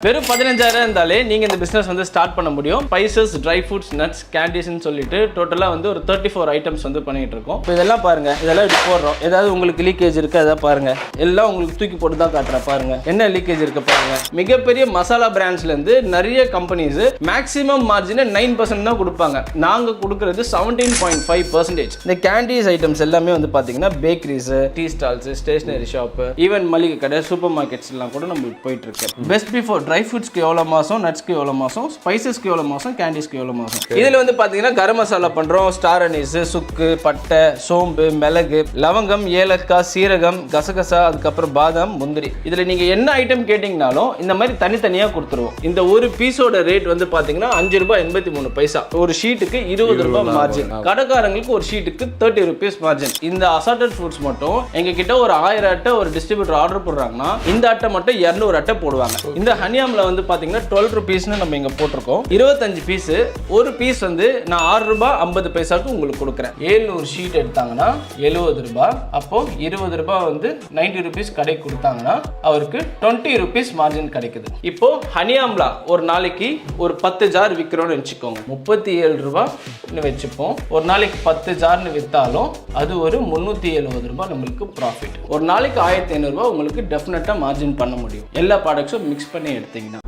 வெறும் 15,000 இருந்தாலே நீங்கள் இந்த பிஸ்னஸ் வந்து ஸ்டார்ட் பண்ண முடியும். ஸ்பைசஸ், ட்ரை ஃப்ரூட்ஸ், நட்ஸ், கேண்டீஸ்ன்னு சொல்லிட்டு டோட்டலாக வந்து ஒரு 34 ஐட்டம்ஸ் வந்து பண்ணிட்டு இருக்கோம். இப்போ இதெல்லாம் பாருங்க, இதெல்லாம் இப்படி போடுறோம். ஏதாவது உங்களுக்கு லீக்கேஜ் இருக்கு, எதாவது பாருங்க. எல்லாம் உங்களுக்கு தூக்கி போட்டு தான் காட்டுறேன் பாருங்க. என்ன லீக்கேஜ் இருக்கு பாருங்க. மிகப்பெரிய மசாலா பிராண்ட்ஸ்லேருந்து நிறைய கம்பெனிஸ் மேக்ஸிமம் மார்ஜினை 9% தான் கொடுப்பாங்க. நாங்கள் கொடுக்குறது 17.5%. இந்த கேண்டீஸ் ஐட்டம்ஸ் எல்லாமே வந்து பார்த்தீங்கன்னா bakeries, tea stalls, stationery shop, even மளிகை கடை, சூப்பர் மார்க்கெட்ஸ் எல்லாம் கூட நம்மளுக்கு போயிட்டு இருக்கு. பெஸ்ட் பிஃபோர் ட்ரை ஃப்ரூட்ஸ்க்கு எவ்வளோ மாதம், நட்ஸ்க்கு எவ்வளோ மாதம், ஸ்பைசஸ்க்கு எவ்வளோ மாதம், கேண்டீஸ்க்கு எவ்வளோ மாதம். இதில் வந்து பார்த்தீங்கன்னா கரம் மசாலா பண்ணுறோம், ஸ்டார் அனீஸ், சுக்கு, பட்டை, சோம்பு, மிளகு, லவங்கம், ஏலக்காய், சீரகம், கசகசா, அதுக்கப்புறம் பாதாம், முந்திரி. இதில் நீங்கள் என்ன ஐட்டம் கேட்டிங்கனாலும் இந்த மாதிரி தனித்தனியாக கொடுத்துருவோம். இந்த ஒரு பீஸோட ரேட் வந்து பார்த்தீங்கன்னா ₹5.83. ஒரு ஷீட்டுக்கு ₹20 மார்ஜின். கடைக்காரங்களுக்கு ஒரு ஷீட்டுக்கு ₹30 மார்ஜின். இந்த அசார்டட் ஃப்ரூட்ஸ் மட்டும் எங்ககிட்ட ஒரு 1000 அட்டை ஒரு டிஸ்ட்ரிபியூட்டர் ஆர்டர் போடுறாங்கன்னா இந்த அட்டை மட்டும் 200 அட்டை போடுவாங்க. இந்த ஹனியாமில் வந்து பார்த்தீங்கன்னா ₹12 நம்ம இங்கே போட்டிருக்கோம். 25 பீஸ். ஒரு பீஸ் வந்து நான் ₹6.50 உங்களுக்கு கொடுக்குறேன். 700 ஷீட் எடுத்தாங்கன்னா ₹70. அப்போ ₹20 வந்து ₹90 கடைக்கு கொடுத்தாங்கன்னா அவருக்கு ₹20 மார்ஜின் கிடைக்குது. இப்போ ஹனியாம்லா ஒரு நாளைக்கு ஒரு 10 ஜார் விற்கிறோம்னு வச்சுக்கோங்க, ₹37 வச்சுப்போம். ஒரு நாளைக்கு 10 ஜார்னு விற்றாலும் அது ஒரு ₹370 நம்மளுக்கு ப்ராஃபிட். ஒரு நாளைக்கு ₹1500 உங்களுக்கு டெஃபினட்டாக மார்ஜின் பண்ண முடியும். எல்லா ப்ராடக்ட்ஸும் மிக்ஸ் பண்ணி எடுத்தீங்கன்னா.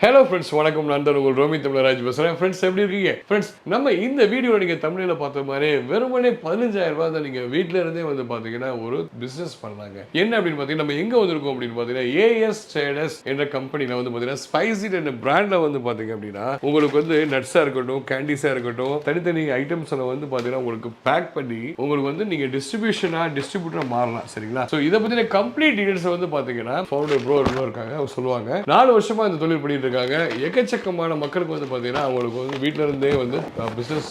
ஹலோ ஃப்ரெண்ட்ஸ், வணக்கம். நான் தான் உங்கள் ரோமி தமிழராஜ் பேசுகிறேன். ஃப்ரெண்ட்ஸ், எப்படி இருக்கீங்க? ஃப்ரெண்ட்ஸ், நம்ம இந்த வீடியோவில் நீங்கள் தமிழில் பார்த்த மாதிரி வெறுமனே ₹15,000 தான் நீங்கள் வீட்டில் இருந்தே வந்து பார்த்தீங்கன்னா ஒரு பிஸ்னஸ் பண்ணாங்க. என்ன அப்படின்னு பார்த்தீங்கன்னா நம்ம எங்கே வந்திருக்கோம் அப்படின்னு பார்த்தீங்கன்னா ஏஎஸ் ட்ரேடர்ஸ் என்ற கம்பெனியில் வந்து பார்த்தீங்கன்னா ஸ்பைசிட் என்ற பிராண்டில் வந்து பார்த்தீங்க அப்படின்னா உங்களுக்கு வந்து நட்ஸாக இருக்கட்டும், கேண்டீஸாக இருக்கட்டும், தனித்தனி ஐட்டம்ஸில் வந்து பார்த்தீங்கன்னா உங்களுக்கு பேக் பண்ணி உங்களுக்கு வந்து நீங்கள் டிஸ்ட்ரிபியூட்டராக மாறலாம். சரிங்களா? ஸோ இதை பற்றின கம்ப்ளீட் டீடைல்ஸ் வந்து பார்த்தீங்கன்னா ஃபவுண்டர் ப்ரோ இருக்காங்க, அவங்க சொல்லுவாங்க. 4 வருஷமாக இந்த தொழில் பண்ணிட்டு எக்கச்சக்கமான மக்களுக்கு வந்து பார்த்தீங்கன்னா அவங்களுக்கு வந்து வீட்டில இருந்தே வந்து பிசினஸ்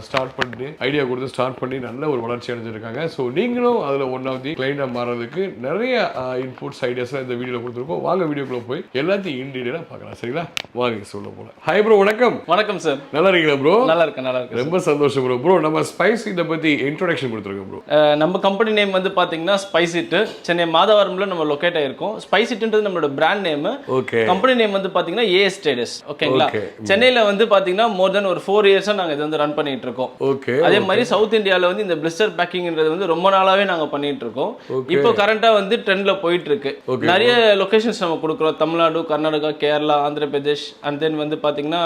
ஸ்டார்ட் பண்ணி ஐடியா கொடுத்து ஸ்டார்ட் பண்ணி நல்ல ஒரு வளர்ச்சி அடைஞ்சிருக்காங்க. ஸோ நீங்களும் அதில் ஒன் ஆஃப் தி கிளைண்டாக மாறதுக்கு நிறைய இன்புட்ஸ் ஐடியாஸ்லாம் இந்த வீடியோவில் கொடுத்துருக்கோம். வாங்க வீடியோக்குள்ள போய் எல்லாத்தையும் இன் டீடைலாக பார்க்கலாம். சரிங்களா? வாங்க சொல்ல போல. ஹாய் ப்ரோ, வணக்கம். வணக்கம் சார். நல்லா இருக்கீங்களா ப்ரோ? நல்லா இருக்கு. ரொம்ப சந்தோஷம் ப்ரோ. ப்ரோ, நம்ம ஸ்பைஸ் இதை பற்றி இன்ட்ரோடக்ஷன் கொடுத்துருக்கோம் ப்ரோ. நம்ம கம்பெனி நேம் வந்து பார்த்தீங்கன்னா ஸ்பைசிட், சென்னை மாதவரம்ல நம்ம லொக்கேட் ஆயிருக்கோம். ஸ்பைசிட்ன்றது நம்மளோட brand name. Okay. Company name வந்து பார்த்தீங்கன்னா ஏஎஸ் ட்ரேடர்ஸ். ஓகேங்களா? சென்னையில வந்து பாத்தீங்கன்னா மோர் தென் ஒரு 4 இயர்ஸா நாங்க இது வந்து ரன் பண்ணிட்டு இருக்கோம். ஓகே. அதே மாதிரி சவுத் இந்தியால வந்து இந்த பிளிஸ்டர் பேக்கிங்ன்றது வந்து ரொம்ப நாளாவே நாங்க பண்ணிட்டு இருக்கோம். இப்போ கரண்டா வந்து ட்ரெண்ட்ல போயிட்டு இருக்கு. நிறைய லொகேஷன்ஸ் நம்ம கொடுக்குறோம். தமிழ்நாடு, கர்நாடகா, கேரளா, ஆந்திர பிரதேஷ், அண்ட் தென் வந்து பாத்தீங்கன்னா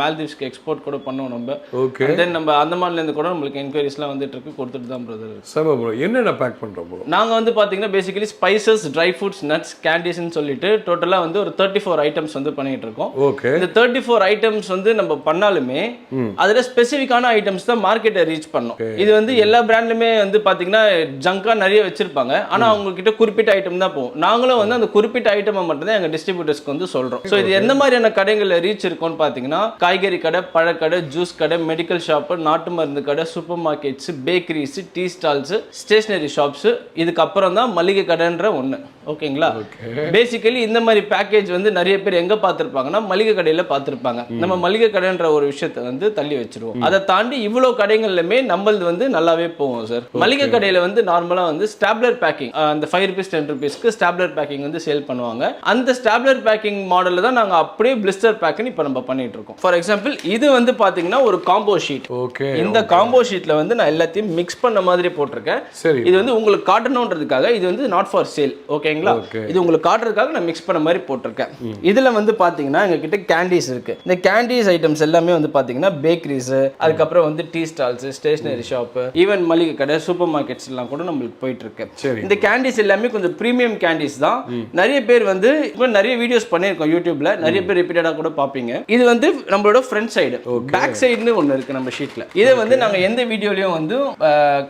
மால்தீவ்ஸ்க்கு எக்ஸ்போர்ட் கூட பண்ணோம் நம்ம. ஓகே. அண்ட் தென் நம்ம அந்தமான்ல இருந்து கூட நம்மளுக்கு என்கொயரிஸ்லாம் வந்துட்டு இருக்கு, கொடுத்துட்டு தான் பிரதர். சரி ப்ரோ, என்னென்ன பேக் பண்றோம் ப்ரோ? நாங்க வந்து பாத்தீங்கன்னா basically spices, dry fruits, nuts, கேண்டீஸ்ன்னு சொல்லிட்டு டோட்டலா வந்து ஒரு 34 ஐட்டம்ஸ் வந்து பண்ணிட்டு இருக்கோம். ஓகே. இந்த 34 ஐட்டம்ஸ் வந்து நம்ம பண்ணாலுமே அதுல ஸ்பெசிபிக்கான ஐட்டம்ஸ் தான் மார்க்கெட்டை ரீச் பண்ணோம். இது வந்து எல்லா பிராண்ட்லயுமே வந்து பாத்தீங்கன்னா ஜங்கா நிறைய வச்சிருப்பாங்க. ஆனா அவங்க கிட்ட குறிப்பிட்ட ஐட்டம் தான் போகும். நாங்களும் வந்து அந்த குறிப்பிட்ட ஐட்டமை மட்டும் தான் எங்க டிஸ்ட்ரிபியூட்டர்ஸ்க்கு வந்து சொல்றோம். ஸோ இது எந்த மாதிரியான கடைகளில் ரீச் இருக்கும்னு பாத்தீங்கன்னா காய்கறி கடை, பழக்கடை, ஜூஸ் கடை, மெடிக்கல் ஷாப்பு, நாட்டு மருந்து கடை, super markets, bakeries, tea stalls, stationery shops, இதுக்கப்புறம் தான் மளிகை கடைன்ற ஒண்ணு. ஓகேங்களா? பேசிக்கலி இந்த மாதிரி பேக்கேஜ் வந்து நிறைய பேர் எங்க பார்த்திருப்பாங்கன்னா மளிகை கடையில பார்த்திருப்பாங்க. நம்ம மளிகை கடைன்ற ஒரு விஷயத்தை வந்து தள்ளி வச்சிருவோம். அதை தாண்டி இவ்வளவு கடைகள்லுமே நம்மளது வந்து நல்லாவே போகும் சார். மளிகை கடையில வந்து நார்மலா வந்து ஸ்டாப்லர் பேக்கிங், அந்த ₹5 ₹10 ஸ்டாப்லர் பேக்கிங் வந்து சேல் பண்ணுவாங்க. அந்த ஸ்டாப்லர் பேக்கிங் மாடல்ல தான் நாங்க அப்படியே பிளிஸ்டர் பேக்கிங் இப்ப நம்ம பண்ணிட்டு இருக்கோம். ஃபார் எக்ஸாம்பிள் இது வந்து பாத்தீங்கன்னா ஒரு காம்போ ஷீட். ஓகே. இந்த காம்போ ஷீட்ல வந்து நான் எல்லாத்தையும் மிக்ஸ் பண்ண மாதிரி போட்டிருக்கேன். இது வந்து உங்களுக்கு காட்டணும்ன்றதுக்காக, இது வந்து நாட் ஃபார் சேல். ஓகேங்களா? இது உங்களுக்கு காட்டுறதுக்காக நான் மிக்ஸ் பண்ண மாதிரி போட்டிருக்கேன். இதுல வந்து பாத்தீங்கன்னா எங்க கிட்ட கேண்டீஸ் இருக்கு. இந்த கேண்டீஸ் ஐட்டம்ஸ் எல்லாமே வந்து பாத்தீங்கன்னா பேக்கரிஸ், அதுக்கப்புறம் வந்து tea stalls, stationery shop, even மளிகை கடை, சூப்பர் மார்க்கெட்ஸ் எல்லாம் கூட நம்மளுக்கு போயிட்டு இருக்கு. இந்த கேண்டீஸ் எல்லாமே கொஞ்சம் பிரீமியம் கேண்டீஸ் தான். நிறைய பேர் வந்து நிறைய வீடியோஸ் பண்ணிருக்கோம் யூடியூப்ல, நிறைய பேர் ரிப்பீட்டடா கூட பாப்பீங்க. இது வந்து நம்மளோட ஃப்ரண்ட் சைடு, பேக் சைடுன்னு ஒன்னு இருக்கு நம்ம ஷீட்ல. இதை வந்து நாங்க எந்த வீடியோலயும் வந்து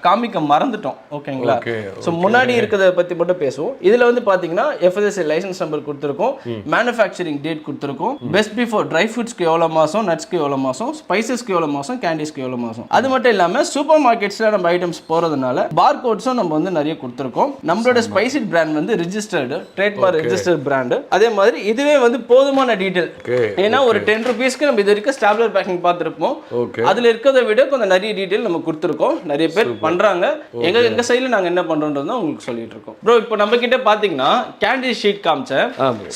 காமிக்க மறந்துட்டோம். ஓகேங்களா? சோ முன்னாடி இருக்கிறத பத்தி மட்டும் பேசுவோம். இதுல வந்து வந்து பாத்தீங்கன்னா FSSAI லைசன்ஸ் நம்பர் கொடுத்துருக்கோம், மேனுஃபேக்சரிங் டேட் கொடுத்துருக்கோம், பெஸ்ட் பிஃபோர் ட்ரை ஃப்ரூட்ஸ்க்கு எவ்வளோ மாசம், நட்ஸ்க்கு எவ்வளோ மாசம், ஸ்பைசஸ்க்கு எவ்வளோ மாசம், கேண்டிஸ்க்கு எவ்வளோ மாசம். அது மட்டும் இல்லாம சூப்பர் மார்க்கெட்ஸ்ல நம்ம ஐட்டம்ஸ் போறதுனால பார் கோட்ஸும் நம்ம வந்து நிறைய கொடுத்துருக்கோம். நம்மளோட ஸ்பைசி பிராண்ட் வந்து ரிஜிஸ்டர்டு ட்ரேட்மார்க் ரிஜிஸ்டர்ட் பிராண்ட். அதே மாதிரி இதுவே வந்து போதுமான டீடைல். ஏன்னா ஒரு 10 ரூபீஸ்க்கு நம்ம இது வரைக்கும் ஸ்டாப்லர் பேக்கிங் பார்த்துருப்போம், அதுல இருக்கிறத விட கொஞ்சம் நிறைய டீடைல் நம்ம கொடுத்துருக்கோம். நிறைய பேர் பண்றாங்க. எங்க சைடுல நாங்க என்ன பண்றோம்ன்றத உங்களுக்கு சொல்லிட்டு இருக்கோம். ப்ரோ இப்போ நம்ம கிட்ட பாத்தீங்கன்னா கேண்டி ஷீட் காமிச்சேன்,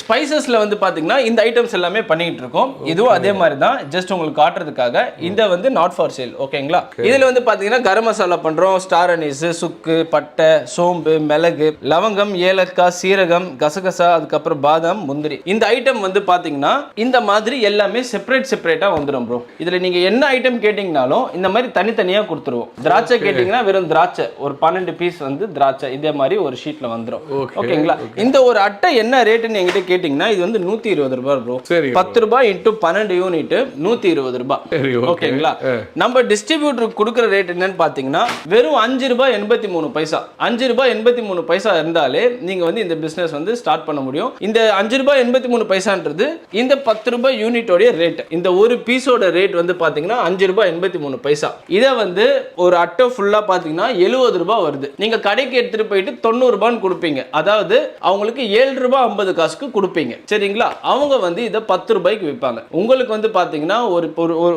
ஸ்பைசஸ்ல வந்து பாத்தீங்கன்னா இந்த ஐட்டம்ஸ் எல்லாமே பண்ணிட்டு இருக்கோம். இதுவும் அதே மாதிரி தான், ஜஸ்ட் உங்களுக்கு காட்டுறதுக்காக. இந்த வந்து நாட் ஃபார் சேல், ஓகேங்களா? இதுல வந்து பாத்தீங்கன்னா கரம் மசாலா பண்றோம், ஸ்டார் அனீஸ், சுக்கு, பட்டை, சோம்பு, மிளகு, லவங்கம், ஏலக்காய், சீரகம், கசகசா, அதுக்கப்புறம் பாதாம், முந்திரி. இந்த ஐட்டம் வந்து பாத்தீங்கன்னா இந்த மாதிரி எல்லாமே செப்பரேட்டா வந்துடும் ப்ரோ. இதுல நீங்க என்ன ஐட்டம் கேட்டீங்கனாலும் இந்த மாதிரி தனித்தனியா கொடுத்துருவோம். திராட்சை கேட்டீங்கன்னா வெறும் திராட்சை ஒரு 12 பீஸ் வந்து திராட்சை இதே மாதிரி ஒரு ஷீட்ல வந்துடும், ஓகேங்களா? இந்த ஒரு அட்டை என்ன ரேட்டுன்னு என்கிட்ட கேட்டீங்கன்னா இது வந்து 120 ரூபாய் ப்ரோ. 10 ரூபாய் இன்டு 12 யூனிட் 120 ரூபாய், ஓகேங்களா? நம்ம டிஸ்ட்ரிபியூட்டருக்கு கொடுக்குற ரேட் என்னன்னு பாத்தீங்கன்னா வெறும் 5 ரூபாய் 83 பைசா. 5 ரூபாய் 83 பைசா இருந்தாலே நீங்க வந்து இந்த பிசினஸ் வந்து ஸ்டார்ட் பண்ண முடியும். இந்த 5 ரூபாய் 83 பைசான்றது இந்த 10 ரூபாய் யூனிட்டோட ரேட். இந்த ஒரு பீஸோட ரேட் வந்து பாத்தீங்கன்னா 5 ரூபாய் 83 பைசா. இதை வந்து ஒரு அட்டை ஃபுல்லா பாத்தீங்கன்னா 70 ரூபாய் வருது. நீங்க கடைக்கு எடுத்துட்டு போயிட்டு 90 ரூபான்னு கொடுப்பீங்க, அதாவது அவங்களுக்கு 7 ரூபாய் 50 காசுக்கு கொடுப்பீங்க, சரிங்களா? அவங்க வந்து இதை 10 ரூபாய்க்கு விற்பாங்க. உங்களுக்கு வந்து பாத்தீங்கன்னா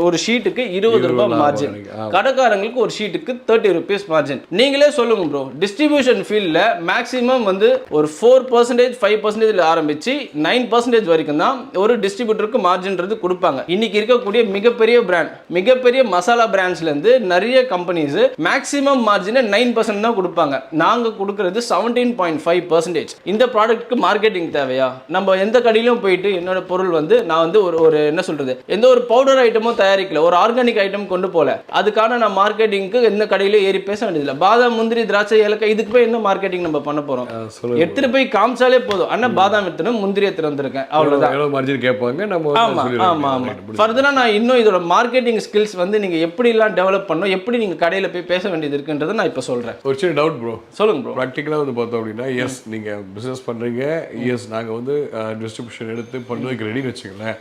ஒரு ஷீட்டுக்கு 20 ரூபாய் மார்ஜின், கடைக்காரங்களுக்கு ஒரு ஷீட்டுக்கு 30 ருபீஸ் மார்ஜின். நீங்களே சொல்லுங்க ப்ரோ, டிஸ்ட்ரிபியூஷன் ஃபீல்ட்ல மேக்ஸிமம் வந்து ஒரு 4% 5% ஆரம்பிச்சு 9% வரைக்கும் தான் ஒரு டிஸ்ட்ரிபியூட்டருக்கு மார்ஜின்றது கொடுப்பாங்க. இன்னைக்கு இருக்கக்கூடிய மிகப்பெரிய பிராண்ட், மிகப்பெரிய மசாலா பிராண்ட்ஸ்ல இருந்து நிறைய கம்பெனிஸ் மேக்ஸிமம் மார்ஜினை 9% தான் கொடுப்பாங்க. நாங்க கொடுக்கிறது 17.5%. இந்த ப்ராடக்ட்க்கு மார்க்கெட்டிங் தேவையா? நம்ம எந்த கடையிலும் போயிட்டு என்னோட பொருள் வந்து நான் வந்து ஒரு என்ன சொல்றது, எந்த ஒரு பவுடர் ஐட்டமும் தயாரிக்கல, ஒரு ஆர்கானிக் ஐட்டம் கொண்டு போல, அதுக்கான நான் மார்க்கெட்டிங்க்கு எந்த கடையிலும் ஏறி பேச வேண்டியதில்லை. பாதாம், முந்திரி, திராட்சை, ஏலக்காய், இதுக்கு போய் என்ன மார்க்கெட்டிங் நம்ம பண்ண போறோம்? எடுத்துட்டு போய் காமிச்சாலே போதும், அண்ணா பாதாம் எடுத்துட்டு முந்திரி எடுத்துட்டு வந்திருக்கேன், அவ்வளவுதான். மார்ஜின் கேட்பாங்க நம்ம. ஆமா ஆமா ஆமா. ஃபர்தரா நான் இன்னும் இதோட மார்க்கெட்டிங் ஸ்கில்ஸ் வந்து நீங்க எப்படி எல்லாம் டெவலப் பண்ணணும், எப்படி நீங்க கடையில போய் பேச வேண்டியது இருக்குன்றதை நான் இப்ப சொல்றேன். ஒரு சின்ன டவுட் ப்ரோ, சொல்லுங்க ப்ரோ. ப்ராக்டிக்கலா வந்து பார்த்தோம் அப்படின்னா, எஸ் நீங்க பிசினஸ் பண்றீங்க, எஸ் நாங்க வந்து டிஸ்ட்ரிபியூஷன் எடுத்து பண்ணுறதுக்கு ரெடின்னு வச்சுக்கோங்களேன்.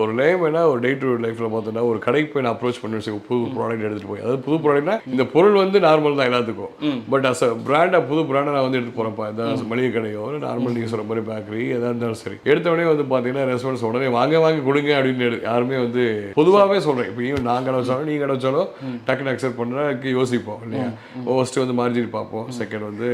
ஒரு லேமனா ஒரு டே டு லைஃப்ல பார்த்தோம்னா ஒரு கடைக்கு போய் நான் அப்ரோச் பண்ணி வச்சுக்கோ, புது ப்ராடக்ட் எடுத்துட்டு போய், அதாவது புது ப்ராடக்ட்னா இந்த பொருள் வந்து நார்மல் தான் எல்லாத்துக்கும், பட் அஸ் அ பிராண்டா புது பிராண்டா நான் வந்து எடுத்து போறேன்ப்பா, இந்த மளிகை கடையோ நார்மல் நீங்க சொல்ற மாதிரி பேக்கரி எதா இருந்தாலும் சரி, எடுத்த உடனே வந்து பாத்தீங்கன்னா ரெஸ்பான்ஸ் உடனே வாங்கி கொடுங்க அப்படின்னு யாருமே வந்து பொதுவாகவே சொல்றேன். இப்போ நான் கடை வச்சாலும் நீங்க கடை வச்சாலும் டக்குன்னு அக்செப்ட் பண்றதுக்கு யோசிப்போம் இல்லையா? ஃபர்ஸ்ட் வந்து மார்ஜின் பார்ப்போம், செகண்ட் வந்து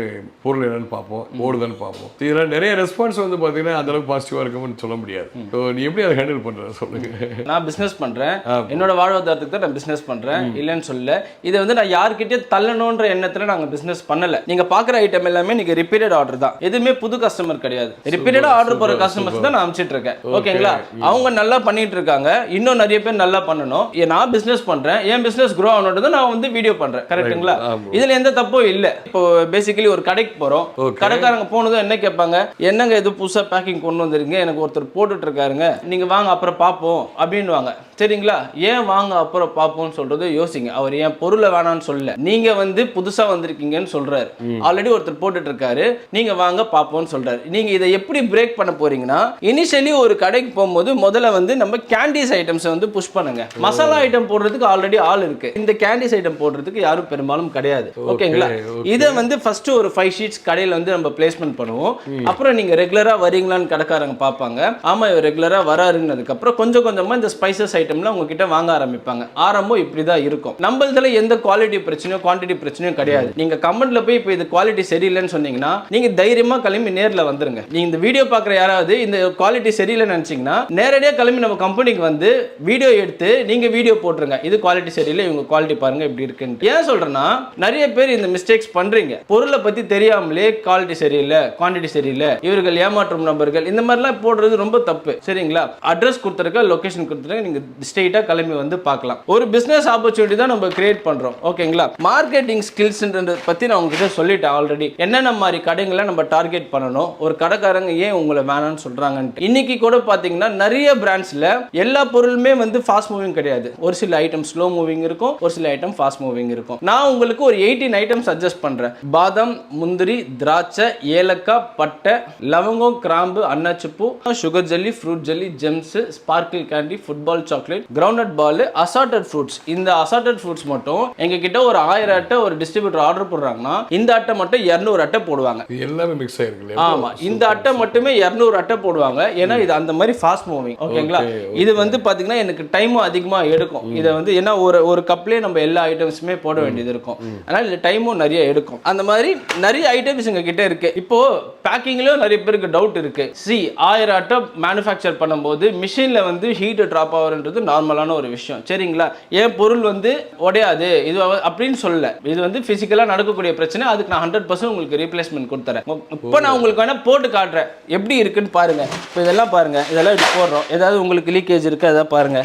பொருள் என்னன்னு பார்ப்போம், ஓடுதான்னு பார்ப்போம். இதெல்லாம் நிறைய ரெஸ்பான்ஸ் வந்து பாத்தீங்கன்னா அந்த அளவுக்கு பாசிட்டிவா இருக்கும்னு சொல்ல முடியாது. ஸோ நீ எப்படி அதை ஹேண்டில் பண்ற சொல்லுங்க. நான் பிசினஸ் பண்றேன், என்னோட வாழ்வாதாரத்துக்கு தான் நான் பிசினஸ் பண்றேன், இல்லைன்னு சொல்ல. இதை வந்து நான் யார்கிட்டயே தள்ளணுன்ற எண்ணத்துல நாங்க பிசினஸ் பண்ணல. நீங்க பாக்குற ஐட்டம் எல்லாமே நீங்க ரிப்பீட்டட் ஆர்டர் தான், எதுவுமே புது கஸ்டமர் கிடையாது. ரிப்பீட்டடா ஆர்டர் போற கஸ்டமர்ஸ் தான் நான் அனுப்பிச்சிட்டு இருக்கேன், ஓகேங்களா? அவங்க நல்லா பண்ணிட்டு இருக்காங்க, இன்னும் நிறைய பேர் நல்லா பண்ணணும். நான் பிசினஸ் பண்றேன், என் பிசினஸ் க்ரோ ஆகணுன்றதை நான் வந்து வீடியோ பண்றேன், கரெக்ட்டுங்களா? இதுல எந்த தப்பும் இல்ல. இப்போ பேசிக்கலி ஒரு கடைக்கு போறோம், கடைக்காரங்க போனதும் என்ன கேட்பாங்க, என்னங்க இது புதுசா பேக்கிங் கொண்டு வந்துருங்க, எனக்கு ஒருத்தர் போட்டுட்டு இருக்காருங்க, நீங்க வாங்க அப்புறம் பார்ப்போம் அப்படின்னுவாங்க, சரிங்களா? ஏன் வாங்க அப்புறம் பார்ப்போம்னு சொல்றது யோசிங்க. அவர் ஏன் பொருளை வேணான்னு சொல்லல, நீங்க வந்து புதுசா வந்திருக்கீங்கன்னு சொல்றாரு, ஆல்ரெடி ஒருத்தர் போட்டுட்டு இருக்காரு, நீங்க வாங்க பார்ப்போம்னு சொல்றாரு. நீங்க இதை எப்படி பிரேக் பண்ண போறீங்கன்னா, இனிஷியலி ஒரு கடைக்கு போகும்போது முதல்ல வந்து நம்ம கேண்டீஸ் ஐட்டம்ஸ் வந்து புஷ் பண்ணுங்க. மசாலா ஐட்டம் போடுறதுக்கு ஆல்ரெடி ஆள் இருக்கு, இந்த கேண்டீஸ் ஐட்டம் போடுறதுக்கு யாரும் பெரும்பாலும் கிடையாது, ஓகேங்களா? இதை வந்து ஃபர்ஸ்ட் ஒரு 5 ஷீட்ஸ் கடையில வந்து நம்ம பிளேஸ்மெண்ட் பண்ணுவோம். அப்புறம் நீங்க ரெகுலரா வரீங்களான்னு கடைக்காரங்க பார்ப்பாங்க. ஆமா இவர் ரெகுலரா வராருன்னதுக்கு அப்புறம் கொஞ்சம் கொஞ்சமா இந்த ஸ்பைசஸ் ஐட்டம்ல உங்ககிட்ட வாங்க ஆரம்பிப்பாங்க. ஆரம்பம் இப்படிதான் இருக்கும். நம்மளதுல எந்த குவாலிட்டி பிரச்சனையோ குவான்டிட்டி பிரச்சனையும் கிடையாது. நீங்க கமெண்ட்ல போய் இப்போ இது குவாலிட்டி சரியில்லைன்னு சொன்னீங்கன்னா நீங்க தைரியமா கிளம்பி நேர்ல வந்துருங்க. நீங்க இந்த வீடியோ பாக்குற யாராவது இந்த குவாலிட்டி சரியில்லைன்னு நினைச்சீங்கன்னா நேரடியாக கிளம்பி நம்ம கம்பெனிக்கு வந்து வீடியோ எடுத்து நீங்க வீடியோ போட்டுருங்க, இது குவாலிட்டி சரியில்லை, இவங்க குவாலிட்டி பாருங்க இப்படி இருக்குன்னு. ஏன் சொல்றேன்னா நிறைய பேர் இந்த மிஸ்டேக்ஸ் பண்றீங்க, பொருளை பத்தி தெரியாமலே குவாலிட்டி சரியில்லை, குவான்டிட்டி சரியில்லை, இவர்கள் ஏமாற்றும் நபர்கள், இந்த மாதிரிலாம் போடுறது ரொம்ப தப்பு, சரிங்களா? அட்ரஸ் கொடுத்துருக்க, லொகேஷன் கொடுத்துருக்க, நீங்க ஸ்ட்ரெயிட்டாக கிளம்பி வந்து பார்க்கலாம். ஒரு பிஸ்னஸ் ஆப்பர்ச்சுனிட்டி தான் நம்ம கிரியேட் பண்ணுறோம். ஓகேங்களா? மார்க்கெட்டிங் ஸ்கில்ஸ்ன்றதை பற்றி நான் உங்ககிட்ட சொல்லிட்டேன் ஆல்ரெடி. என்னென்ன மாதிரி கடைகளை நம்ம டார்கெட் பண்ணணும், ஒரு கடைக்காரங்க ஏன் உங்களை வேணாம்னு சொல்கிறாங்கன்ட்டு. இன்னைக்கு கூட பார்த்தீங்கன்னா நிறைய பிராண்ட்ஸில் எல்லா பொருளுமே வந்து ஃபாஸ்ட் மூவிங் கிடையாது. ஒரு சில ஐட்டம் ஸ்லோ மூவிங் இருக்கும், ஒரு சில ஐட்டம் ஃபாஸ்ட் மூவிங் இருக்கும். நான் உங்களுக்கு ஒரு 18 ஐட்டம் சஜஸ்ட் பண்ணுறேன். பாதாம், முந்திரி, திராட்சை, ஏலக்காய், பட்டை, லவங்கம், கிராம்பு, அன்னாச்சிப்பூ, sugar jelly, fruit jelly, Gems, sparkle candy, football chocolate, groundnut ball, assorted fruits. இந்த அசார்டட் ஃப்ரூட்ஸ் மட்டும் எங்க கிட்ட ஒரு 1000 அட்டை ஒரு டிஸ்ட்ரிபியூட்டர் ஆர்டர் போடுறாங்கன்னா இந்த அட்டை மட்டும் 200 அட்டை போடுவாங்க. எல்லாமே மிக்ஸ் ஆயிருக்கு. ஆமா, இந்த அட்டை மட்டுமே 200 அட்டை போடுவாங்க. ஏன்னா இது அந்த மாதிரி ஃபாஸ்ட் மூவிங். ஓகேங்களா? இது வந்து பாத்தீங்கன்னா எனக்கு டைமும் அதிகமா எடுக்கும். இதை வந்து ஏன்னா ஒரு கப்லேயே நம்ம எல்லா ஐட்டம்ஸுமே போட வேண்டியது இருக்கும். அதனால இது டைமும் நிறைய எடுக்கும். அந்த மாதிரி நிறைய ஐட்டம்ஸ் எங்க கிட்ட இருக்கு. இப்போ பேக்கிங்லயும் நிறைய பேருக்கு டவுட் இருக்கு. 1000 அட்டை மேனுஃபேக்சர் பண்ணும்போது மிஷின்ல வந்து ஹீட் டிராப் ஆகுறது நார்மலான ஒரு விஷயம். சரிங்களா? ஏன் பொருள் வந்து உடையாது இது அப்படின்னு சொல்லல. இது வந்து பிசிக்கலா நடக்கக்கூடிய பிரச்சனை. அதுக்கு நான் 100% உங்களுக்கு ரீப்ளேஸ்மெண்ட் கொடுத்துறேன். இப்போ நான் உங்களுக்கு வேணா போட்டு காட்டுறேன் எப்படி இருக்குன்னு பாருங்க. இப்போ இதெல்லாம் பாருங்க, இதெல்லாம் இப்படி போடுறோம். ஏதாவது உங்களுக்கு லீக்கேஜ் இருக்கு அதான் பாருங்க.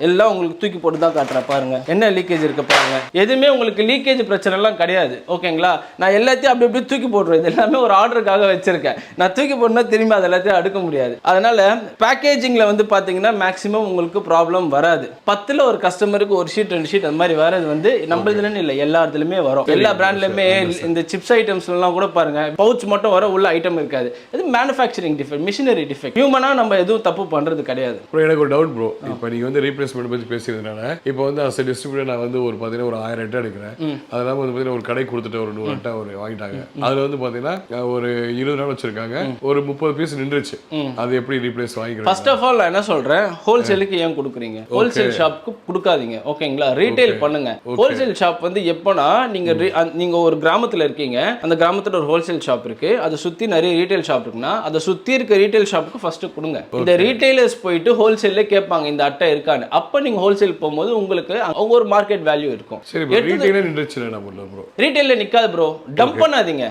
எல்லாம் உங்களுக்கு தூக்கி போட்டு தான் காட்டுறேன். பாருங்க என்ன லீக்கேஜ் இருக்கு பாருங்க. எதுவுமே உங்களுக்கு லீக்கேஜ் பிரச்சனை எல்லாம் கிடையாது. ஓகேங்களா? நான் எல்லாத்தையும் அப்படி அப்படியே தூக்கி போடுறேன். இது எல்லாமே ஒரு ஆர்டருக்காக வச்சிருக்கேன். நான் தூக்கி போடணும் திரும்பி அது எல்லாத்தையும் அடுக்க முடியாது. அதனால பேக்கேஜிங்ல வந்து பாத்தீங்கன்னா மேக்ஸிமம் உங்களுக்கு ப்ராப்ளம் வராது. 10ல் ஒரு கஸ்டமருக்கு ஒரு ஷீட் 2 ஷீட் அந்த மாதிரி வரது வந்து நம்ம இதுலன்னு இல்லை, எல்லா இடத்துலயுமே வரும். எல்லா பிராண்ட்லயுமே இந்த சிப்ஸ் ஐட்டம்ஸ் எல்லாம் கூட பாருங்க பவுச் மட்டும் வர உள்ள ஐட்டம் இருக்காது. இது மேனுஃபேக்சரிங் டிஃபெக்ட், மிஷினரி டிஃபெக்ட். ஹியூமனா நம்ம எதுவும் தப்பு பண்றது கிடையாது. எனக்கு ஒரு டவுட் ப்ரோ. இப்போ நீங்க வந்து ரீப்ளேஸ்மெண்ட் பத்தி பேசியதுனால இப்போ வந்து அஸ் டிஸ்ட்ரிபியூட்டர் நான் வந்து ஒரு பாத்தீங்கன்னா ஒரு 1000 அட்டை எடுக்கிறேன். அதெல்லாம் வந்து பாத்தீங்கன்னா ஒரு கடை கொடுத்துட்டு ஒரு 100 அட்டை ஒரு வாங்கிட்டாங்க. அதுல வந்து பாத்தீங்கன்னா ஒரு 20 நாள் வச்சிருக்காங்க. ஒரு 30 பீஸ் நின்றுச்சு. அது எப்படி ரீப்ளேஸ் வாங்கிக்கிறீங்க? ஃபர்ஸ்ட் ஆஃப் ஆல் நான் என்ன சொல்றேன், ஹோல்சேலுக்கு ஏன் கொடுக்குறீங்க? ஹோல்சேல் ஷாப்புக்கு கொடுக்காதீங்க. ஓகேங்களா? ரீட்டைல் பண்ணுங்க. ஹோல்சேல் ஷாப் வந்து எப்போனா நீங்க ஒரு கிராமத்துல இருக்கீங்க, அந்த கிராமத்துல ஒரு ஹோல்சேல் ஷாப் இருக்கு, அதை சுத்தி நிறைய ரீட்டைல் ஷாப் இருக்குன்னா அதை சுத்தி இருக்க ரீட்டைல் ஷாப்புக்கு ஃபர்ஸ்ட் கொடுங்க. இந்த ரீட்டைலர்ஸ் போயிட்டு ஹோல்சேல்ல கேட்பாங்க இந்த அட்டை இருக்கான்னு. அப்ப நீங்க ஹோல்சேல் போகும்போது உங்களுக்கு அவங்க ஒரு மார்க்கெட் வேல்யூ இருக்கும். சரி ப்ரோ, ரீட்டைல்ல நின்றுச்சு நான் பண்ணல ப்ரோ. ரீட்டைல்ல நிக்காது ப்ரோ. டம்ப் பண்ணாதீங்க.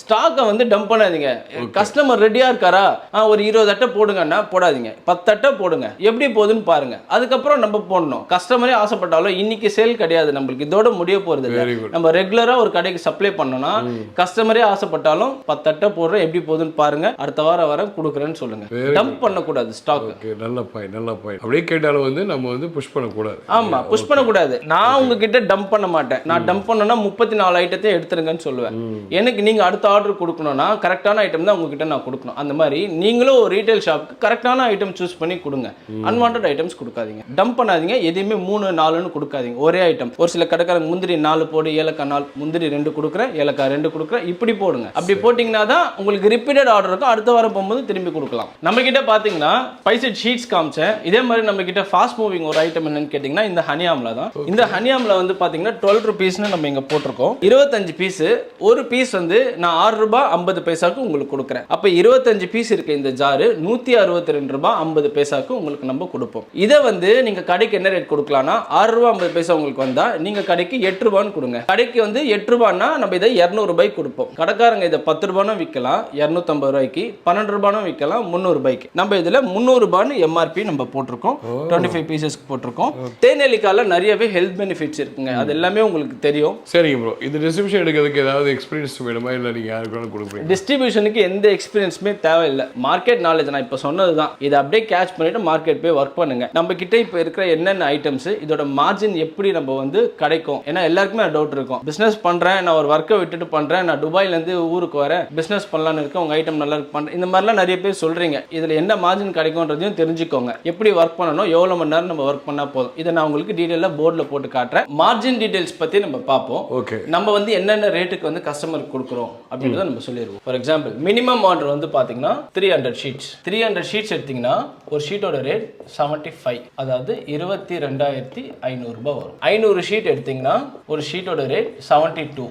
ஸ்டாக்கை வந்து டம்ப் பண்ணாதீங்க. கஸ்டமர் ரெடியா இருக்காரா, ஒரு 20 அட்டை போடுங்கன்னா போடாதீங்க, 10 அட்டை போடுங்க. எப்படி போகுதுன்னு பாருங்க. அதுக்கப்புறம் நம்ம போடணும். கஸ்டமரே ஆசைப்பட்டாலும் இன்னைக்கு சேல் கிடையாது நம்மளுக்கு, இதோட முடிய போறது இல்லை. நம்ம ரெகுலரா ஒரு கடைக்கு சப்ளை பண்ணோம்னா கஸ்டமரே ஆசைப்பட்டாலும் 10 அட்டை போடுற எப்படி போகுதுன்னு பாருங்க. அடுத்த வாரம் வர கொடுக்குறேன்னு சொல்லுங்க. டம்ப் பண்ணக்கூடாது ஸ்டாக். நல்ல பாயிண்ட், நல்ல பாயிண்ட். அப்படியே கேட்டாலும் வந்து நம்ம வந்து புஷ் பண்ணக்கூடாது. ஆமா, புஷ் பண்ணக்கூடாது. நான் உங்ககிட்ட டம்ப் பண்ண மாட்டேன். நான் டம்ப் பண்ணனா 34 ஐட்டத்தை எடுத்துருங்கன்னு சொல்லுவேன். எனக்கு நீங்க அடுத்த ஆர்டர் கொடுக்கணும்னா கரெக்டான ஐட்டம் தான் உங்ககிட்ட நான் கொடுக்கணும். அந்த மாதிரி நீங்களும் ஒரு ரீட்டைல் ஷாப்புக்கு கரெக்டான ஐட்டம் சூஸ் பண்ணி கொடுங்க. அன்வான்ட் ஐட்டம்ஸ் கொடுக்காதீங்க, டம்ப் பண்ணாதீங்க. எதையுமே 3 4ன்னு கொடுக்காதீங்க. ஒரே ஐட்டம். ஒரு சில கடைக்காரங்க முந்திரி 4 போடு, ஏலக்காய் 4, முந்திரி 2 கொடுக்குறேன், ஏலக்காய் 2 கொடுக்குறேன், இப்படி போடுங்க. அப்படி போட்டிங்கன்னா தான் உங்களுக்கு ரிப்பீட்டட் ஆர்டர் இருக்கும். அடுத்த வாரம் போகும்போது திரும்பி கொடுக்கலாம். நம்ம கிட்ட பாத்தீங்கன்னா பைசெட் ஷீட்ஸ் காமிச்சேன். இதே மாதிரி நம்ம கிட்ட ஃபாஸ்ட் மூவிங் ஒரு ஐட்டம் என்னன்னு கேட்டீங்கன்னா இந்த ஹனி ஆம்லா தான். இந்த ஹனி ஆம்லா வந்து பாத்தீங்கன்னா 12 rupeesனு நம்ம இங்க போட்டிருக்கோம். 25 பீஸ். ஒரு பீஸ் வந்து நான் 6 ரூபாய் 50 பைசாக்கு உங்களுக்கு கொடுக்குறேன். அப்ப 25 பீஸ் இருக்கு இந்த ஜாரு 162 ரூபாய் 50 பைசாக்கு உங்களுக்கு நம்ம கொடுப்போம். இதை வந்து நீங்க கடைக்கு என்ன ரேட் கொடுக்கலாம்னா 6 ரூபாய் 50 பைசா உங்களுக்கு வந்தா நீங்க கடைக்கு 8 ரூபான்னு கொடுங்க. கடைக்கு வந்து 8 ரூபாய்னா நம்ம இதை 200 ரூபாய்க்கு கொடுப்போம். கடைக்காரங்க இதை 10 ரூபாயும் விற்கலாம், 250 ரூபாய்க்கு, 12 ரூபாயும் விற்கலாம், 300 ரூபாய்க்கு. நம்ம இதுல 300 ரூபாய்னு எம்ஆர்பி நம்ம போட்டிருக்கோம். 25 பீசஸ்க்கு போட்டிருக்கோம். தேனெல்லிக்கால நிறையவே ஹெல்த் பெனிஃபிட்ஸ் இருக்குங்க. அது எல்லாமே உங்களுக்கு தெரியும். சரிங்க ப்ரோ. இந்த டிஸ்ட்ரிபியூஷன் எடுக்கிறதுக்கு ஏதாவது எக்ஸ்பீரியன்ஸ் வேணுமா, இல்லை நீங்க யாருக்கான கொடுப்பீங்க? டிஸ்ட்ரிபியூஷனுக்கு எந்த எக்ஸ்பீரியன்ஸுமே தேவையில்லை. மார்க்கெட் நாலேஜ் நான் இப்போ சொன்னதுதான். இதை அப்படியே கேட்ச் பண்ணிட்டு மார்க்கெட் போய் ஒர்க் பண்ணுங்க. நம்ம கிட்ட இப்போ இருக்கிற என்னென்ன ஐட்டம்ஸ், இதோட மார்ஜின் எப்படி நம்ம வந்து கிடைக்கும். ஏன்னா எல்லாருக்குமே டவுட் இருக்கும். பிசினஸ் பண்றேன், நான் ஒரு ஒர்க்கை விட்டுட்டு பண்றேன், நான் துபாயில இருந்து ஊருக்கு வரேன், பிசினஸ் பண்ணலான்னு இருக்கேன், உங்க ஐட்டம் நல்லா இருக்கு பண்றேன், இந்த மாதிரிலாம் நிறைய பேர் சொல்றீங்க. இதுல என்ன மார்ஜின் கிடைக்கும்ன்றதையும் தெரிஞ்சுக்கோங்க. எப்படி ஒர்க் பண்ணணும், எவ்வளவு மணி நேரம் நம்ம ஒர்க் பண்ணா போதும், இதை நான் உங்களுக்கு டீடைலா போர்டில் போட்டு காட்டுறேன். மார்ஜின் டீடைல்ஸ் பத்தி நம்ம பார்ப்போம். ஓகே. நம்ம வந்து என்னென்ன ரேட்டுக்கு வந்து கஸ்டமருக்கு கொடுக்குறோம் அப்படின்றத நம்ம சொல்லிடுவோம். ஃபார் எக்ஸாம்பிள் மினிமம் ஆர்டர் வந்து பாத்தீங்கன்னா 300 ஷீட்ஸ். 300 ஷீட்ஸ் எடுத்தீங்கன்னா ஒரு ஷீட்டோட ரேட் 75, அதாவது 22,500 ரூபாய் வரும். 500 ஷீட் எடுத்தீங்கன்னா ஒரு ஷீட்டோட ரேட் 72,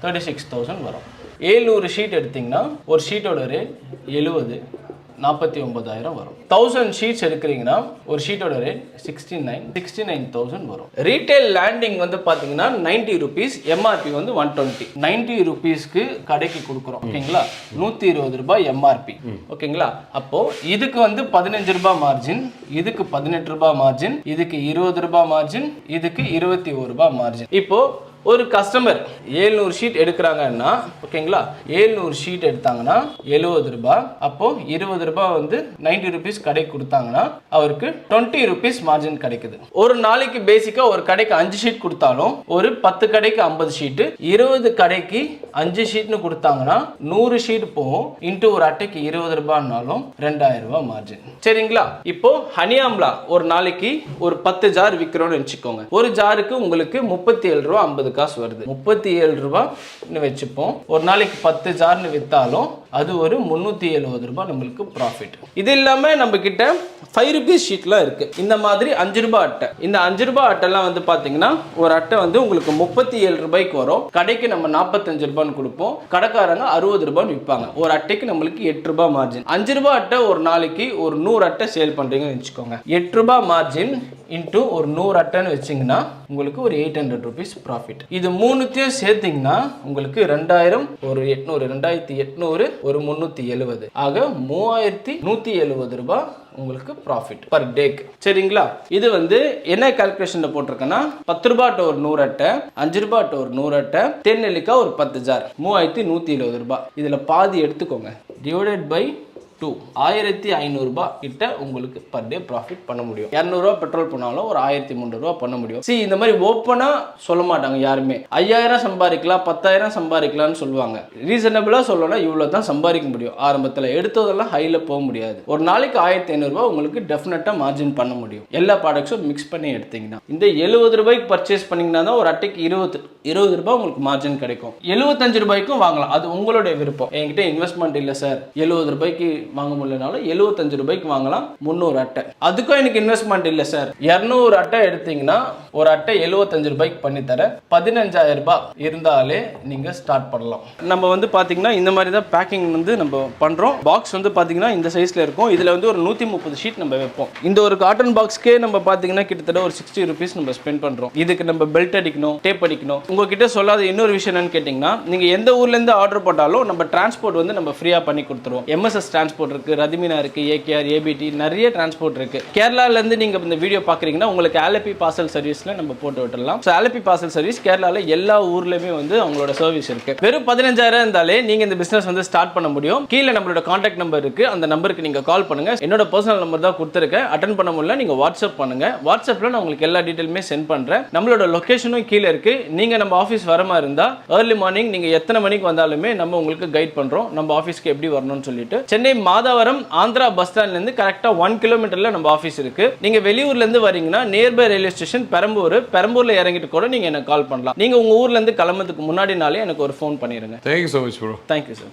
36,000 வரும். 700 ஷீட் எடுத்தீங்கன்னா ஒரு ஷீட்டோட ரேட் 70, 49,000 வரும். 1000 ஷீட்ஸ் எடுக்கிறீங்கன்னா ஒரு ஷீட்டோட ரேட் 69,000 வரும். ரீட்டைல் லேண்டிங் வந்து பாத்தீங்கன்னா 90 rupees, எம்ஆர்பி வந்து 120. 90 rupeesக்கு கடைக்கு கொடுக்குறோம். ஓகேங்களா? 120 ரூபாய் எம்ஆர்பி. ஓகேங்களா? அப்போ இதுக்கு வந்து 15 ரூபாய் மார்ஜின், இதுக்கு 18 ரூபாய் மார்ஜின், இதுக்கு 20 ரூபாய் மார்ஜின், இதுக்கு 21 ரூபாய் மார்ஜின். இப்போ ஒரு கஸ்டமர் 700 ஷீட் எடுக்கிறாங்கன்னா ஓகேங்களா, 700 ஷீட் எடுத்தாங்கன்னா 70 ரூபாய். அப்போ 20 ரூபாய் வந்து 90 rupees கடைக்கு கொடுத்தாங்கன்னா அவருக்கு 20 rupees மார்ஜின் கிடைக்குது. ஒரு நாளைக்கு பேசிக்கா ஒரு கடைக்கு 5 ஷீட் கொடுத்தாலும் ஒரு 10 கடைக்கு 50 ஷீட், 20 கடைக்கு 5 ஷீட்னு கொடுத்தாங்கன்னா 100 ஷீட் போகும். இன்ட்டு ஒரு அட்டைக்கு 20 ரூபாய்னாலும் 2000 ரூபாய் மார்ஜின். சரிங்களா? இப்போ ஹனி ஆம்லா ஒரு நாளைக்கு ஒரு 10 ஜார் விற்கிறோம்னு வச்சுக்கோங்க. ஒரு ஜாருக்கு உங்களுக்கு 37 ரூபா 50 காசு வருது. 37 ரூபாய்னு வச்சுப்போம். ஒரு நாளைக்கு 10 ஜார்னு வித்தாலும் அது ஒரு 370 ரூபாய் நம்மளுக்கு ப்ராஃபிட். இது இல்லாம நம்ம கிட்ட 5 rupees ஷீட்லாம் இருக்கு. இந்த மாதிரி 5 ரூபாய் அட்டை. இந்த 5 ரூபாய் அட்டைலாம் வந்து பாத்தீங்கன்னா ஒரு அட்டை வந்து உங்களுக்கு 37 ரூபாய்க்கு வரும். கடைக்கு நம்ம 45 ரூபாய்னு கொடுப்போம், கடைக்காரங்க 60 ரூபாய்னு விற்பாங்க. ஒரு அட்டைக்கு நம்மளுக்கு 8 ரூபாய் மார்ஜின். 5 ரூபாய் அட்டை ஒரு நாளைக்கு ஒரு 100 அட்டை சேல் பண்றீங்கன்னு வச்சுக்கோங்க. 8 ரூபாய் மார்ஜின் இன்ட்டு ஒரு 100 அட்டைன்னு வச்சிங்கன்னா உங்களுக்கு ஒரு 800 rupees ப்ராஃபிட். இது மூணுத்தையும் சேர்த்தீங்கன்னா உங்களுக்கு 2000, ஒரு 800, 2800, ஒரு 370, ஆக 3170 ரூபாய் உங்களுக்கு ப்ராஃபிட் பர் டேக்கு. சரிங்களா? இது வந்து என்ன கால்குலேஷன்ல போட்டிருக்கேன்னா 10 ரூபாய் ஒரு 100 அட்டை, 5 ரூபாய் ஒரு 100 அட்டை, தென்னெல்லிக்காய் ஒரு 10 ஜார், 3170 ரூபாய். இதுல பாதி எடுத்துக்கோங்க, டிவைடட் பை 2, 1500 ரூபாய் கிட்ட உங்களுக்கு பர் டே ப்ராஃபிட் பண்ண முடியும். 200 ரூபாய் பெட்ரோல் பண்ணாலும் ஒரு 1300 ரூபாய் பண்ண முடியும். சி இந்த மாதிரி ஓப்பனா சொல்ல மாட்டாங்க யாருமே. 5000 சம்பாதிக்கலாம், 10,000 சம்பாதிக்கலாம்னு சொல்லுவாங்க. ரீசனபிளா சொல்லலாம் இவ்வளவு தான் சம்பாதிக்க முடியும். ஆரம்பத்தில் எடுத்ததெல்லாம் ஹைல போக முடியாது. ஒரு நாளைக்கு 1500 ரூபாய் உங்களுக்கு டெஃபினட்டா மார்ஜின் பண்ண முடியும். எல்லா ப்ராடக்ட்ஸும் மிக்ஸ் பண்ணி எடுத்தீங்கன்னா. இந்த 70 ரூபாய்க்கு பர்ச்சேஸ் பண்ணீங்கன்னா தான் ஒரு அட்டைக்கு 20 ரூபாய் உங்களுக்கு மார்ஜின் கிடைக்கும். 75 ரூபாய்க்கும் வாங்கலாம், அது உங்களுடைய விருப்பம். என்கிட்ட இன்வெஸ்ட்மெண்ட் இல்லை சார், 70 ரூபாய்க்கு வாங்க முடியலனாலும் 75 ரூபாய்க்கு வாங்கலாம் 300 அட்டை. அதுக்கும் எனக்கு இன்வெஸ்ட்மெண்ட் இல்லை சார், 200 அட்டை எடுத்தீங்கன்னா ஒரு அட்டை 75 ரூபாய்க்கு பண்ணி தர 15,000 ரூபாய் இருந்தாலே நீங்க ஸ்டார்ட் பண்ணலாம். நம்ம வந்து பாத்தீங்கன்னா இந்த மாதிரி தான் பேக்கிங் வந்து நம்ம பண்றோம். பாக்ஸ் வந்து பாத்தீங்கன்னா இந்த சைஸ்ல இருக்கும். இதுல வந்து ஒரு 130 ஷீட் நம்ம வைப்போம். இந்த ஒரு காட்டன் பாக்ஸ்க்கே நம்ம பாத்தீங்கன்னா கிட்டத்தட்ட ஒரு 60 rupees நம்ம ஸ்பெண்ட் பண்றோம். இதுக்கு நம்ம பெல்ட் அடிக்கணும், டேப் அடிக்கணும். உங்ககிட்ட சொல்லாத இன்னொரு விஷயம் என்னன்னு கேட்டீங்கன்னா, நீங்க எந்த ஊர்ல இருந்து ஆர்டர் போட்டாலும் நம்ம டிரான்ஸ்போர்ட் வந்து நம்ம ஃப்ரீயா பண்ணி கொடுத்துருவோம். MSS டிரான்ஸ்போர்ட் இருக்கு, ரதிமினா இருக்கு, AKR, ABT, நிறைய டிரான்ஸ்போர்ட் இருக்கு. கேரளால இருந்து நீங்க இந்த வீடியோ பாக்குறீங்கன்னா உங்களுக்கு ஆலப்பி பார்சல் சர்வீஸ்ல நம்ம போட்டு விட்டுறலாம். சோ ஆலப்பி பார்சல் சர்வீஸ் கேரளால எல்லா ஊர்லயுமே வந்து அவங்களோட சர்வீஸ் இருக்கு. வெறும் 15,000 இருந்தாலே நீங்க இந்த பிசினஸ் வந்து ஸ்டார்ட் பண்ண முடியும். கீழே நம்மளோட கான்டாக்ட் நம்பர் இருக்கு, அந்த நம்பருக்கு நீங்க கால் பண்ணுங்க. என்னோட பர்சனல் நம்பர் தான் கொடுத்துருக்கேன். அட்டென்ட் பண்ண முடியல நீங்க வாட்ஸ்அப் பண்ணுங்க. வாட்ஸ்அப்ல நான் உங்களுக்கு எல்லா டீடைலுமே சென்ட் பண்றேன். நம்மளோட லொகேஷனும் கீழே இருக்கு. நீங்க நம்ம ஆஃபீஸ் வர மாதிரி இருந்தா ஏர்லி மார்னிங் நீங்க எத்தனை மணிக்கு வந்தாலுமே நம்ம உங்களுக்கு கைட் பண்றோம், நம்ம ஆஃபீஸ்க்கு எப்படி வரணும்னு சொல்லிட்டு. சென்னை மாதவரம் ஆந்திரா பஸ் ஸ்டாண்ட்ல இருந்து கரெக்டா 1 கிலோமீட்டர்ல நம்ம ஆஃபீஸ் இருக்கு. நீங்க வெளியூர்ல இருந்து வரீங்கன்னா நியர்பை ரயில்வே ஸ்டேஷன் பெரம்பூர்ல இறங்கிட்டு கூட நீங்க எனக்கு கால் பண்ணலாம். நீங்க உங்க ஊர்ல இருந்து கிளம்புறதுக்கு முன்னாடி நாளே எனக்கு ஒரு ஃபோன் பண்ணிருங்க. Thank you so much bro. Thank you sir.